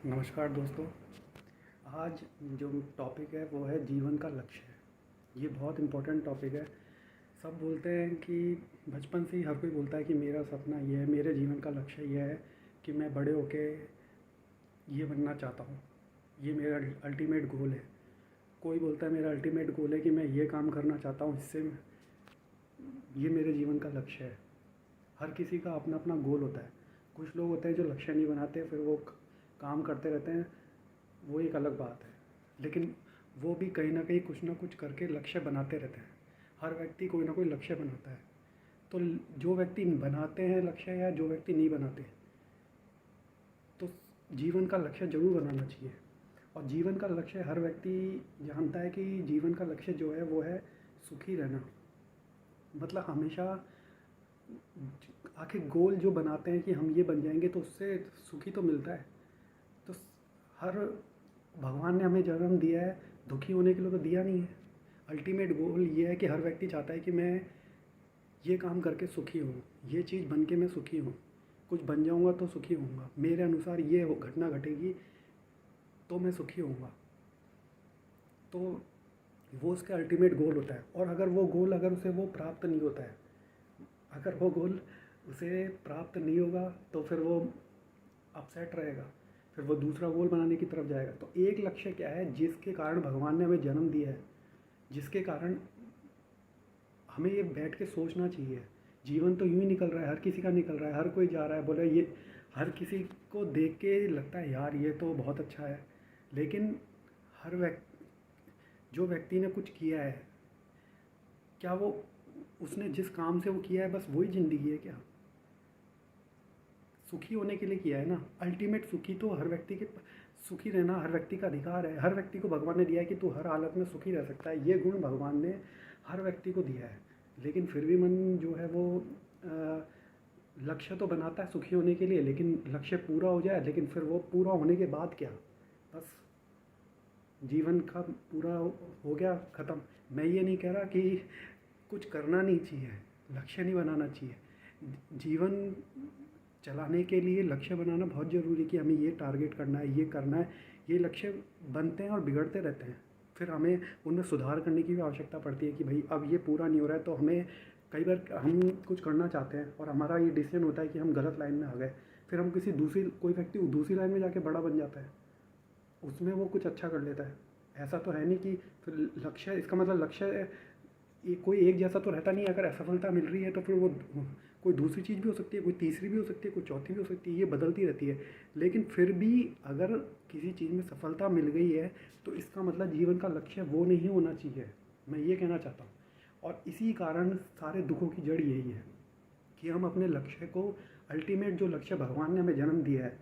नमस्कार दोस्तों। आज जो टॉपिक है वो है जीवन का लक्ष्य। ये बहुत इम्पोर्टेंट टॉपिक है। सब बोलते हैं कि बचपन से ही हर कोई बोलता है कि मेरा सपना ये है, मेरे जीवन का लक्ष्य ये है कि मैं बड़े होके ये बनना चाहता हूँ, ये मेरा अल्टीमेट गोल है। कोई बोलता है मेरा अल्टीमेट गोल है कि मैं ये काम करना चाहता हूँ, इससे ये मेरे जीवन का लक्ष्य है। हर किसी का अपना अपना गोल होता है। कुछ लोग होते हैं जो लक्ष्य नहीं बनाते, फिर वो काम करते रहते हैं, वो एक अलग बात है। लेकिन वो भी कहीं ना कहीं कुछ ना कुछ करके लक्ष्य बनाते रहते हैं। हर व्यक्ति कोई ना कोई लक्ष्य बनाता है। तो जो व्यक्ति बनाते हैं लक्ष्य या जो व्यक्ति नहीं बनाते, तो जीवन का लक्ष्य ज़रूर बनाना चाहिए। और जीवन का लक्ष्य हर व्यक्ति जानता है कि जीवन का लक्ष्य जो है वो है सुखी रहना। मतलब हमेशा आखिर गोल जो बनाते हैं कि हम ये बन जाएंगे तो उससे सुखी तो मिलता है। तो हर भगवान ने हमें जन्म दिया है, दुखी होने के लिए तो दिया नहीं है। अल्टीमेट गोल ये है कि हर व्यक्ति चाहता है कि मैं ये काम करके सुखी हूँ, ये चीज़ बन के मैं सुखी हूँ, कुछ बन जाऊँगा तो सुखी होऊंगा, मेरे अनुसार ये घटना घटेगी तो मैं सुखी होऊंगा। तो वो उसका अल्टीमेट गोल होता है। और अगर उसे वो प्राप्त नहीं होता है, अगर वो गोल उसे प्राप्त नहीं होगा तो फिर वो अपसेट रहेगा, फिर वो दूसरा गोल बनाने की तरफ जाएगा। तो एक लक्ष्य क्या है जिसके कारण भगवान ने हमें जन्म दिया है, जिसके कारण हमें ये बैठ के सोचना चाहिए। जीवन तो यूं ही निकल रहा है, हर किसी का निकल रहा है, हर कोई जा रहा है, बोले ये हर किसी को देख के लगता है यार ये तो बहुत अच्छा है। लेकिन हर व्यक्ति जो व्यक्ति ने कुछ किया है, क्या वो उसने जिस काम से वो किया है बस वही ज़िंदगी है क्या? सुखी होने के लिए किया है ना। अल्टीमेट सुखी तो हर व्यक्ति के सुखी रहना हर व्यक्ति का अधिकार है। हर व्यक्ति को भगवान ने दिया है कि तू हर हालत में सुखी रह सकता है। ये गुण भगवान ने हर व्यक्ति को दिया है। लेकिन फिर भी मन जो है वो लक्ष्य तो बनाता है सुखी होने के लिए, लेकिन लक्ष्य पूरा हो जाए, लेकिन फिर वो पूरा होने के बाद क्या? बस जीवन का पूरा हो गया ख़त्म। मैं ये नहीं कह रहा कि कुछ करना नहीं चाहिए, लक्ष्य नहीं बनाना चाहिए। जीवन चलाने के लिए लक्ष्य बनाना बहुत ज़रूरी है कि हमें ये टारगेट करना है, ये करना है। ये लक्ष्य बनते हैं और बिगड़ते रहते हैं, फिर हमें उनमें सुधार करने की भी आवश्यकता पड़ती है कि भाई अब ये पूरा नहीं हो रहा है। तो हमें कई बार हम कुछ करना चाहते हैं और हमारा ये डिसीजन होता है कि हम गलत लाइन में आ गए, फिर हम कोई व्यक्ति दूसरी लाइन में जाके बड़ा बन जाता है, उसमें वो कुछ अच्छा कर लेता है। ऐसा तो है नहीं कि फिर लक्ष्य, इसका मतलब लक्ष्य कोई एक जैसा तो रहता नहीं है। अगर असफलता मिल रही है तो फिर वो कोई दूसरी चीज़ भी हो सकती है, कोई तीसरी भी हो सकती है, कोई चौथी भी हो सकती है, ये बदलती रहती है। लेकिन फिर भी अगर किसी चीज़ में सफलता मिल गई है तो इसका मतलब जीवन का लक्ष्य वो नहीं होना चाहिए, मैं ये कहना चाहता हूँ। और इसी कारण सारे दुखों की जड़ यही है कि हम अपने लक्ष्य को, अल्टीमेट जो लक्ष्य भगवान ने हमें जन्म दिया है,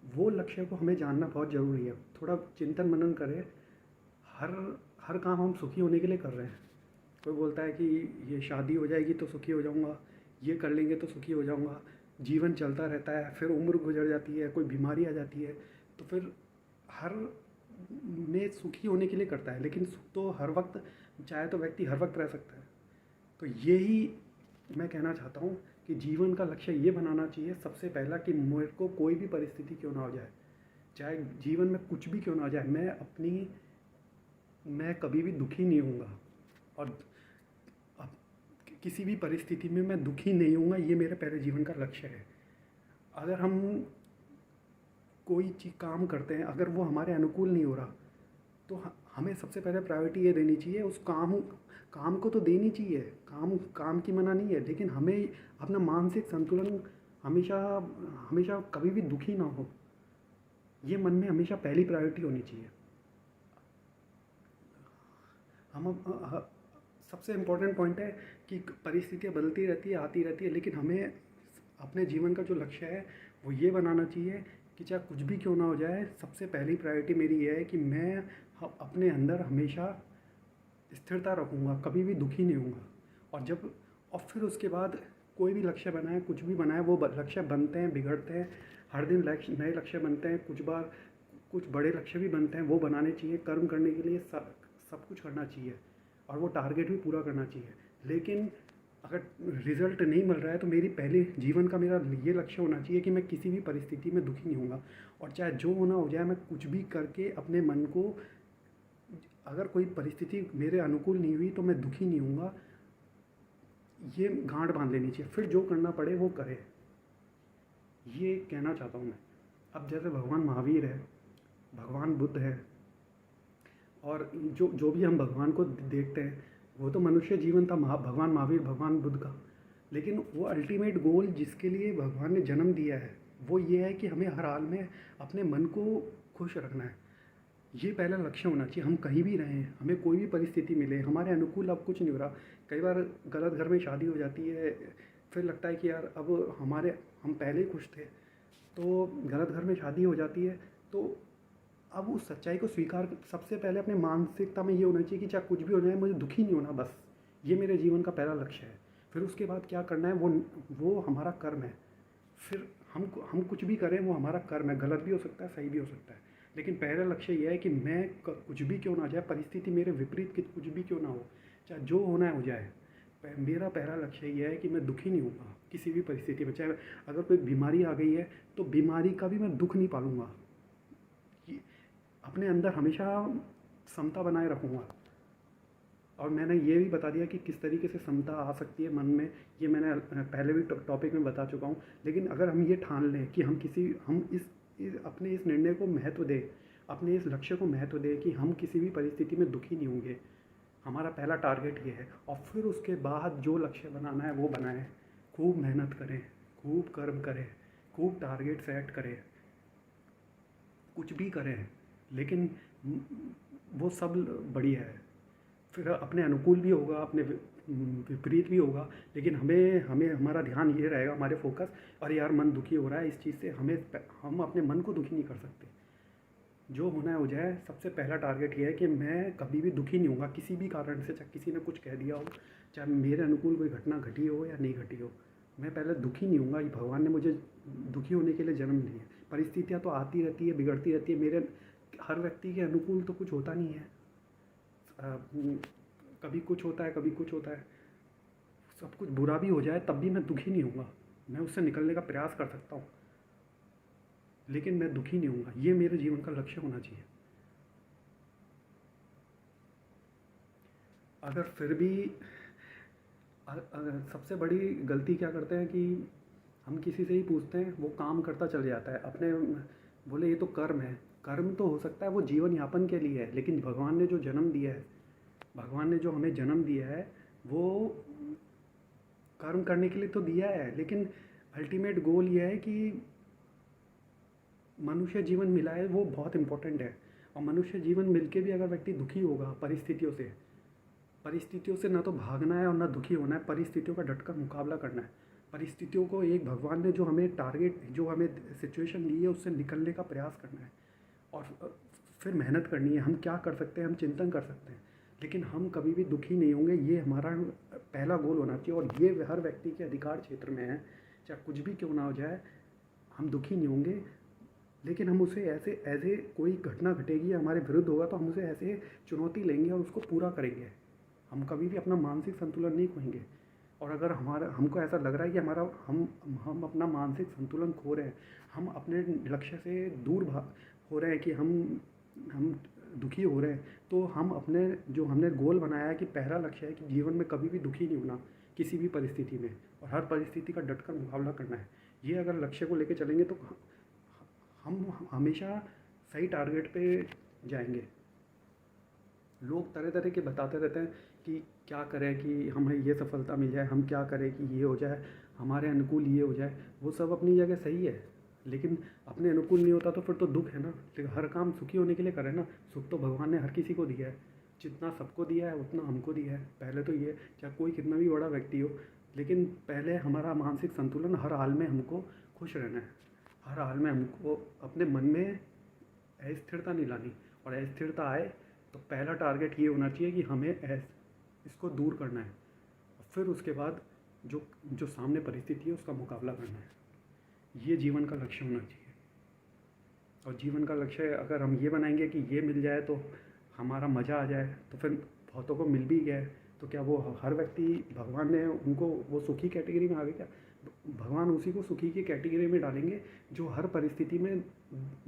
वो लक्ष्य को हमें जानना बहुत ज़रूरी है। थोड़ा चिंतन मनन करें। हर हर काम हम सुखी होने के लिए कर रहे हैं। कोई बोलता है कि ये शादी हो जाएगी तो सुखी हो जाऊंगा, ये कर लेंगे तो सुखी हो जाऊंगा। जीवन चलता रहता है, फिर उम्र गुजर जाती है, कोई बीमारी आ जाती है, तो फिर हर में सुखी होने के लिए करता है। लेकिन सुख तो हर वक्त चाहे तो व्यक्ति हर वक्त रह सकता है। तो यही मैं कहना चाहता हूँ कि जीवन का लक्ष्य ये बनाना चाहिए सबसे पहला कि मेरे को कोई भी परिस्थिति क्यों ना हो जाए, चाहे जीवन में कुछ भी क्यों ना हो जाए, मैं कभी भी दुखी नहीं होऊंगा। और अब किसी भी परिस्थिति में मैं दुखी नहीं होऊंगा, ये मेरे पहले जीवन का लक्ष्य है। अगर हम कोई चीज़ काम करते हैं, अगर वो हमारे अनुकूल नहीं हो रहा, तो हमें सबसे पहले प्रायोरिटी ये देनी चाहिए, उस काम को तो देनी चाहिए। काम की मना नहीं है, लेकिन हमें अपना मानसिक संतुलन हमेशा हमेशा कभी भी दुखी ना हो, ये मन में हमेशा पहली प्रायोरिटी होनी चाहिए। सबसे इम्पोर्टेंट पॉइंट है कि परिस्थितियाँ बदलती रहती है, आती रहती है, लेकिन हमें अपने जीवन का जो लक्ष्य है वो ये बनाना चाहिए कि चाहे कुछ भी क्यों ना हो जाए, सबसे पहली प्रायोरिटी मेरी ये है कि मैं अपने अंदर हमेशा स्थिरता रखूँगा, कभी भी दुखी नहीं होऊंगा। और फिर उसके बाद कोई भी लक्ष्य बनाए, कुछ भी बनाए, वो लक्ष्य बनते हैं, बिगड़ते हैं। हर दिन नए लक्ष्य बनते हैं, कुछ बार कुछ बड़े लक्ष्य भी बनते हैं, वो बनाने चाहिए। कर्म करने के लिए सब कुछ करना चाहिए और वो टारगेट भी पूरा करना चाहिए। लेकिन अगर रिज़ल्ट नहीं मिल रहा है तो मेरी पहले जीवन का मेरा ये लक्ष्य होना चाहिए कि मैं किसी भी परिस्थिति में दुखी नहीं होऊंगा, और चाहे जो होना हो जाए मैं कुछ भी करके अपने मन को, अगर कोई परिस्थिति मेरे अनुकूल नहीं हुई तो मैं दुखी नहीं होऊंगा, ये गांठ बांध लेनी चाहिए, फिर जो करना पड़े वो करे। ये कहना चाहता हूँ मैं। अब जैसे भगवान महावीर है, भगवान बुद्ध है, और जो जो भी हम भगवान को देखते हैं वो तो मनुष्य जीवन था, भगवान महावीर भगवान बुद्ध का। लेकिन वो अल्टीमेट गोल जिसके लिए भगवान ने जन्म दिया है वो ये है कि हमें हर हाल में अपने मन को खुश रखना है। ये पहला लक्ष्य होना चाहिए। हम कहीं भी रहें, हमें कोई भी परिस्थिति मिले, हमारे अनुकूल अब कुछ नहीं हो रहा, कई बार गलत घर में शादी हो जाती है, फिर लगता है कि यार अब हम पहले ही खुश थे, तो गलत घर में शादी हो जाती है, तो अब उस सच्चाई को स्वीकार सबसे पहले अपने मानसिकता में ये होना चाहिए कि चाहे कुछ भी हो जाए मुझे दुखी नहीं होना, बस ये मेरे जीवन का पहला लक्ष्य है। फिर उसके बाद क्या करना है वो हमारा कर्म है। फिर हम कुछ भी करें वो हमारा कर्म है, गलत भी हो सकता है सही भी हो सकता है, लेकिन पहला लक्ष्य यह है कि मैं कुछ भी क्यों ना जाए, परिस्थिति मेरे विपरीत कुछ भी क्यों ना हो, चाहे जो होना है हो जाए, मेरा पहला लक्ष्य यह है कि मैं दुखी नहीं होऊंगा किसी भी परिस्थिति में। चाहे अगर कोई बीमारी आ गई है तो बीमारी का भी मैं दुख नहीं पालूंगा, अपने अंदर हमेशा समता बनाए रखूँगा। और मैंने ये भी बता दिया कि किस तरीके से समता आ सकती है मन में, ये मैंने पहले भी टॉपिक में बता चुका हूँ। लेकिन अगर हम ये ठान लें कि हम अपने इस निर्णय को महत्व दें, अपने इस लक्ष्य को महत्व दें कि हम किसी भी परिस्थिति में दुखी नहीं होंगे, हमारा पहला टारगेट ये है, और फिर उसके बाद जो लक्ष्य बनाना है वो बनाएं, खूब मेहनत करें, खूब कर्म करें, खूब टारगेट सेट करें, कुछ भी करें, लेकिन वो सब बढ़िया है। फिर अपने अनुकूल भी होगा, अपने विपरीत भी होगा, लेकिन हमें हमें हमारा ध्यान ये रहेगा, हमारे फोकस, अरे यार मन दुखी हो रहा है इस चीज़ से, हम अपने मन को दुखी नहीं कर सकते, जो होना है हो जाए। सबसे पहला टारगेट ये है कि मैं कभी भी दुखी नहीं होऊंगा किसी भी कारण से, चाहे किसी ने कुछ कह दिया हो, चाहे मेरे अनुकूल कोई घटना घटी हो या नहीं घटी हो, मैं पहले दुखी नहीं होऊंगा। भगवान ने मुझे दुखी होने के लिए जन्म नहीं है। परिस्थितियाँ तो आती रहती है, बिगड़ती रहती है, मेरे हर व्यक्ति के अनुकूल तो कुछ होता नहीं है, कभी कुछ होता है कभी कुछ होता है, सब कुछ बुरा भी हो जाए तब भी मैं दुखी नहीं होऊंगा, मैं उससे निकलने का प्रयास कर सकता हूँ, लेकिन मैं दुखी नहीं होऊंगा। ये मेरे जीवन का लक्ष्य होना चाहिए। अगर फिर भी सबसे बड़ी गलती क्या करते हैं कि हम किसी से ही पूछते हैं, वो काम करता चल जाता है अपने, बोले ये तो कर्म है। कर्म तो हो सकता है वो जीवन यापन के लिए है, लेकिन भगवान ने जो जन्म दिया है, भगवान ने जो हमें जन्म दिया है वो कर्म करने के लिए तो दिया है, लेकिन अल्टीमेट गोल ये है कि मनुष्य जीवन मिला है, वो बहुत इम्पोर्टेंट है। और मनुष्य जीवन मिलके भी अगर व्यक्ति दुखी होगा परिस्थितियों से ना तो भागना है और ना दुखी होना है, परिस्थितियों का डटकर मुकाबला करना है। परिस्थितियों को एक भगवान ने जो हमें जो हमें सिचुएशन दी है उससे निकलने का प्रयास करना है, और फिर मेहनत करनी है। हम क्या कर सकते हैं, हम चिंतन कर सकते हैं, लेकिन हम कभी भी दुखी नहीं होंगे, ये हमारा पहला गोल होना चाहिए। और ये हर व्यक्ति के अधिकार क्षेत्र में है, चाहे कुछ भी क्यों ना हो जाए, हम दुखी नहीं होंगे, लेकिन हम उसे ऐसे कोई घटना घटेगी हमारे विरुद्ध होगा तो हम उसे ऐसे चुनौती लेंगे और उसको पूरा करेंगे। हम कभी भी अपना मानसिक संतुलन नहीं खोएंगे। और अगर हमको ऐसा लग रहा है कि हम अपना मानसिक संतुलन खो रहे हैं, हम अपने लक्ष्य से दूर हो रहे हैं, कि हम दुखी हो रहे हैं, तो हम अपने जो हमने गोल बनाया है कि पहला लक्ष्य है कि जीवन में कभी भी दुखी नहीं होना किसी भी परिस्थिति में, और हर परिस्थिति का डटकर मुकाबला करना है। ये अगर लक्ष्य को लेकर चलेंगे तो हम हमेशा सही टारगेट पे जाएंगे। लोग तरह तरह के बताते रहते हैं कि क्या करें कि हमें ये सफलता मिल जाए, हम क्या करें कि ये हो जाए, हमारे अनुकूल ये हो जाए। वो सब अपनी जगह सही है, लेकिन अपने अनुकूल नहीं होता तो फिर तो दुख है ना। लेकिन हर काम सुखी होने के लिए करें ना। सुख तो भगवान ने हर किसी को दिया है, जितना सबको दिया है उतना हमको दिया है। पहले तो ये, चाहे कोई कितना भी बड़ा व्यक्ति हो, लेकिन पहले हमारा मानसिक संतुलन, हर हाल में हमको खुश रहना है, हर हाल में हमको अपने मन में अस्थिरता नहीं लानी। और अस्थिरता आए तो पहला टारगेट ये होना चाहिए कि हमें इसको दूर करना है, और फिर उसके बाद जो जो सामने परिस्थिति है उसका मुकाबला करना है। ये जीवन का लक्ष्य होना चाहिए। और जीवन का लक्ष्य अगर हम ये बनाएंगे कि ये मिल जाए तो हमारा मज़ा आ जाए, तो फिर बहुतों को मिल भी गया है तो क्या वो हर व्यक्ति भगवान ने उनको वो सुखी कैटेगरी में आ गए क्या? भगवान उसी को सुखी की कैटेगरी में डालेंगे जो हर परिस्थिति में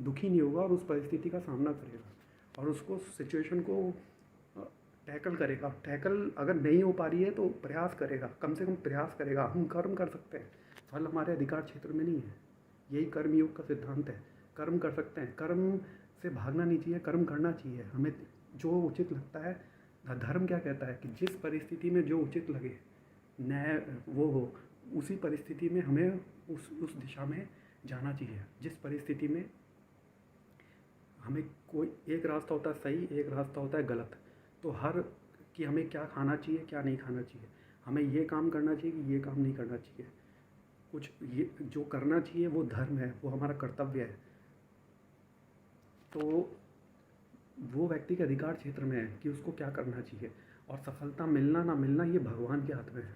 दुखी नहीं होगा और उस परिस्थिति का सामना करेगा और उसको सिचुएशन को टैकल करेगा। टैकल अगर नहीं हो पा रही है तो प्रयास करेगा, कम से कम प्रयास करेगा। हम कर्म कर सकते हैं, फल हमारे अधिकार क्षेत्र में नहीं है। यही कर्मयोग का सिद्धांत है। कर्म कर सकते हैं, कर्म से भागना नहीं चाहिए, कर्म करना चाहिए। हमें जो उचित लगता है, धर्म क्या कहता है कि जिस परिस्थिति में जो उचित लगे, न्याय वो हो, उसी परिस्थिति में हमें उस दिशा में जाना चाहिए। जिस परिस्थिति में हमें कोई एक रास्ता होता है सही, एक रास्ता होता है गलत, तो हर कि हमें क्या खाना चाहिए, क्या नहीं खाना चाहिए, हमें ये काम करना चाहिए कि ये काम नहीं करना चाहिए। कुछ ये जो करना चाहिए वो धर्म है, वो हमारा कर्तव्य है। तो वो व्यक्ति के अधिकार क्षेत्र में है कि उसको क्या करना चाहिए। और सफलता मिलना ना मिलना ये भगवान के हाथ में है,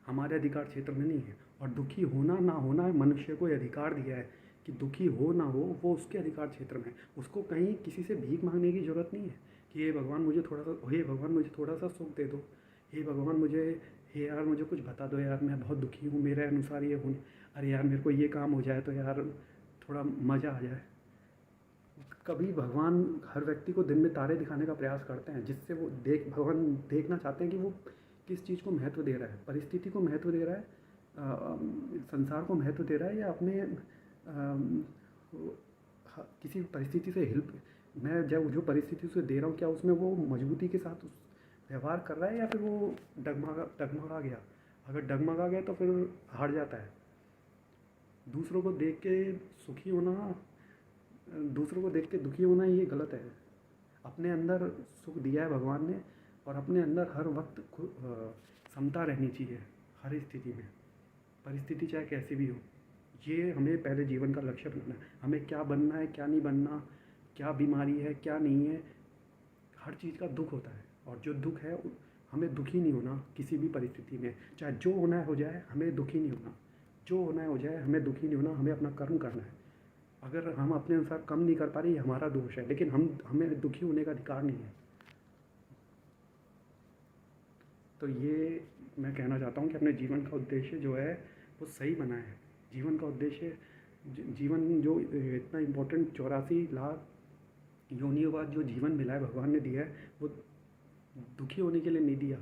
हमारे अधिकार क्षेत्र में नहीं है। और दुखी होना ना होना मनुष्य को अधिकार दिया है कि दुखी हो ना हो, वो उसके अधिकार क्षेत्र में है। उसको कहीं किसी से भीख मांगने की ज़रूरत नहीं है कि हे भगवान मुझे थोड़ा सा, हे भगवान मुझे थोड़ा सा सुख दे दो, हे भगवान मुझे, हे यार मुझे कुछ बता दो यार, मैं बहुत दुखी हूँ, मेरे अनुसार ये हो, अरे यार मेरे को ये काम हो जाए तो यार थोड़ा मज़ा आ जाए। कभी भगवान हर व्यक्ति को दिन में तारे दिखाने का प्रयास करते हैं, जिससे वो भगवान देखना चाहते हैं कि वो किस चीज़ को महत्व दे रहा है, परिस्थिति को महत्व दे रहा है, संसार को महत्व दे रहा है, या अपने किसी परिस्थिति से हेल्प, मैं जब जो परिस्थिति उसे दे रहा हूँ क्या उसमें वो मजबूती के साथ उस व्यवहार कर रहा है, या फिर वो डगमगा गया। अगर डगमगा गया तो फिर हार जाता है। दूसरों को देख के सुखी होना, दूसरों को देख के दुखी होना ये गलत है। अपने अंदर सुख दिया है भगवान ने, और अपने अंदर हर वक्त समता रहनी चाहिए हर स्थिति में, परिस्थिति चाहे कैसी भी हो। ये हमें पहले जीवन का लक्ष्य बनाना है, हमें क्या बनना है, क्या नहीं बनना, क्या बीमारी है, क्या नहीं है। हर चीज़ का दुख होता है, और जो दुख है हमें दुखी नहीं होना किसी भी परिस्थिति में। चाहे जो होना है हो जाए, हमें दुखी नहीं होना। जो होना है हो जाए, हमें दुखी नहीं होना। हमें अपना कर्म करना है। अगर हम अपने अनुसार कम नहीं कर पा रहे, ये हमारा दोष है, लेकिन हमें दुखी होने का अधिकार नहीं है। तो ये मैं कहना चाहता हूँ कि अपने जीवन का उद्देश्य जो है वो सही बनाए। जीवन का उद्देश्य, जीवन जो इतना इम्पोर्टेंट 84 लाख योनियों बाद जो जीवन मिला है, भगवान ने दिया है, वो दुखी होने के लिए नहीं दिया,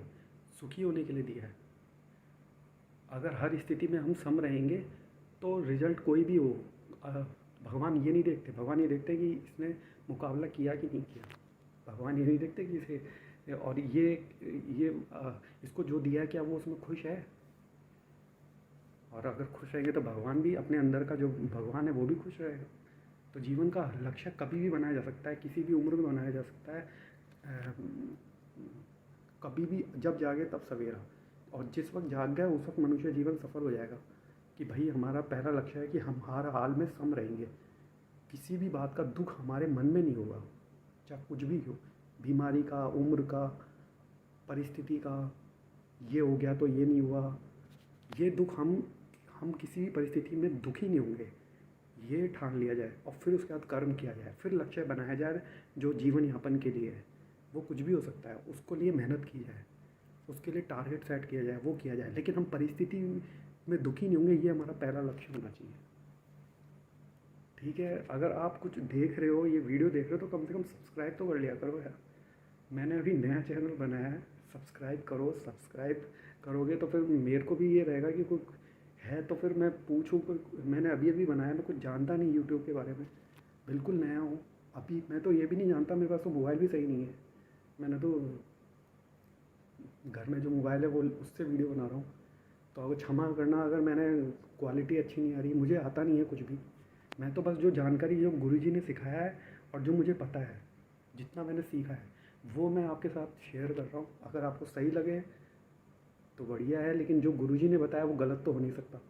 सुखी होने के लिए दिया है। अगर हर स्थिति में हम सम रहेंगे तो रिजल्ट कोई भी हो, भगवान ये नहीं देखते। भगवान ये देखते कि इसने मुकाबला किया कि नहीं किया। भगवान ये नहीं देखते कि इसे, और ये इसको जो दिया है क्या वो उसमें खुश है। और अगर खुश रहेंगे तो भगवान भी, अपने अंदर का जो भगवान है वो भी खुश रहेगा। तो जीवन का लक्ष्य कभी भी बनाया जा सकता है, किसी भी उम्र में बनाया जा सकता है, कभी भी। जब जागे तब सवेरा, और जिस वक्त जाग गए उस वक्त मनुष्य जीवन सफल हो जाएगा। कि भाई हमारा पहला लक्ष्य है कि हम हर हाल में सम रहेंगे, किसी भी बात का दुख हमारे मन में नहीं होगा, चाहे कुछ भी हो, बीमारी का, उम्र का, परिस्थिति का, ये हो गया तो ये नहीं हुआ, ये दुख हम किसी भी परिस्थिति में दुखी नहीं होंगे, ये ठान लिया जाए। और फिर उसके बाद कर्म किया जाए, फिर लक्ष्य बनाया जाए जो जीवन यापन के लिए है। वो कुछ भी हो सकता है, उसको लिए मेहनत की जाए, उसके लिए टारगेट सेट किया जाए, वो किया जाए। लेकिन हम परिस्थिति में दुखी नहीं होंगे, ये हमारा पहला लक्ष्य होना चाहिए। ठीक है, अगर आप कुछ देख रहे हो, ये वीडियो देख रहे हो, तो कम से कम सब्सक्राइब तो कर लिया करो यार। मैंने अभी नया चैनल बनाया है, सब्सक्राइब करो। सब्सक्राइब करोगे तो फिर मेरे को भी ये रहेगा कि कोई है तो फिर मैं पूछूँ। मैंने अभी अभी बनाया, मैं कुछ जानता नहीं यूट्यूब के बारे में, बिल्कुल नया हूँ अभी। मैं तो ये भी नहीं जानता, मेरे पास तो मोबाइल भी सही नहीं है। मैंने तो घर में जो मोबाइल है वो उससे वीडियो बना रहा हूँ। तो अगर क्षमा करना, अगर मैंने क्वालिटी अच्छी नहीं आ रही, मुझे आता नहीं है कुछ भी। मैं तो बस जो जानकारी जो गुरुजी ने सिखाया है और जो मुझे पता है, जितना मैंने सीखा है, वो मैं आपके साथ शेयर कर रहा हूँ। अगर आपको सही लगे तो बढ़िया है, लेकिन जो गुरुजी ने बताया वो गलत तो हो नहीं सकता,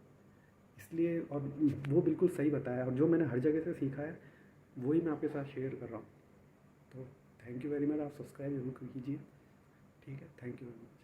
इसलिए। और वो बिल्कुल सही बताया, और जो मैंने हर जगह से सीखा है वही मैं आपके साथ शेयर कर रहा हूँ। तो थैंक यू वेरी मच। आप सब्सक्राइब जरूर कीजिए। ठीक है, थैंक यू वेरी मच।